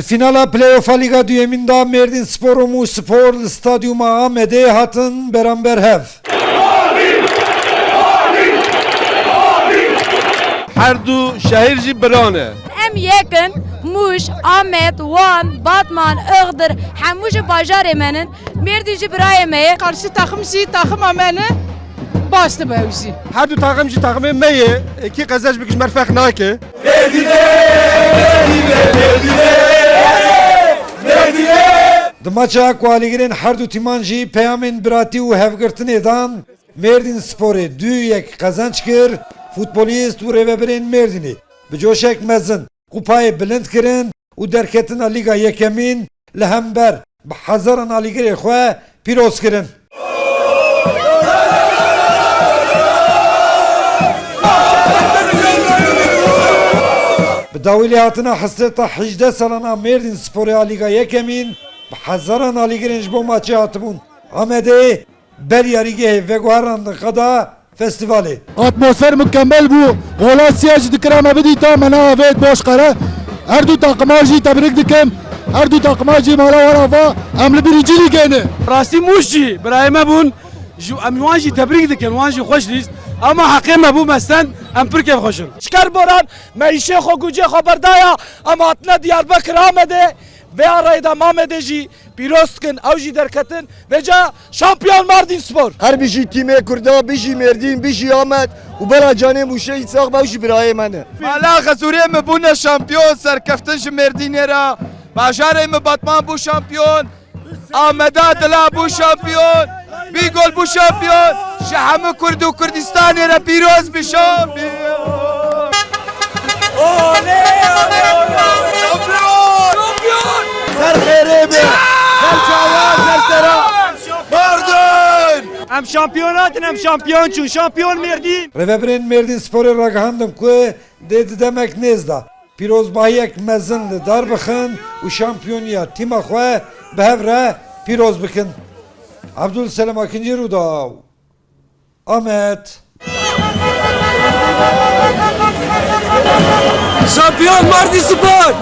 finala playoff'a Liga düğümünde Merdin Spor Umu Spor Stadyuma Amed'e hatın beraber hev. Her du şehir jî birane. Em yekin Muş, Ahmet, Van, Batman, Iğdır hemû ji bajarê me nin Mêrdî jî birayê me ye. Karşı takım jî takıma me ne başlı be jî. Her du takım jî takımê me ye. Ki qezeş bikiş merfeq nake. Di maça ku alîgirên her du tîman jî peyamên biratî û hevgirtinê dan Merdin Sporê 2-1 qezanç kir. Futbolîst û rêveberên Merdinê bi coşek mezin kupayê bilind kirin û derketina Lîga Yekemîn li hember bi hezaran alîgirê xwe pîroz kirin. Bi dawîlê hatina hesreta 18 salana Merdin Sporê a Lîga Yekemîn bi hezaran alîgirên ji bo maçê hatibûn Amedê beryarîgehê veguheran qada festivalê. Atmosfer mükemmel bu. Olasya dikram abidi tam evet boş kara. Her du takıma jî tebrik dikim. Her du takıma jî mala wara emli birinci ligeni. Rastî Muş jî birayê me bûn. Em wan jî tebrik dikin, wan jî xweş dîst. Ama heqê me bû mesten em pir kêf xweşin. Şker boran meîşê xwe gucê xwe berdaya em hatine Diyarbekir Amedê vê arayê de Amedê jî pîroz dikin ew jî derketin ve ca şampiyon Mardin Spor. Her bir jî tîmê Kurda, bir jî Merdin, bir jî Ahmet. U bera canê Muşê İshak bew jî birayê me ne. Mala Xezûriyê me bûne şampiyon serkeftin ji Merdînê re. Bajarê me Batman bû şampiyon. Ameda Dila bû şampiyon. Bîgol bû şampiyon. Ji hemû Kurd û Kurdistanê re pîroz bî şampiyon. Ser xêrê be. Ser çawa, ser sera. Mardin! Em şampiyonatın em şampiyon çûn şampiyon Merdin. Rêveberên Merdin Sporê ragihandim ku dê demek nêzda pîrozbahiyek mezin li dar bixin û şampiyoniya tîma xwe bi hev re pîroz bikin. Abdülselam Akinci Rûdaw, Ahmet. Şampiyon Mardin Spor.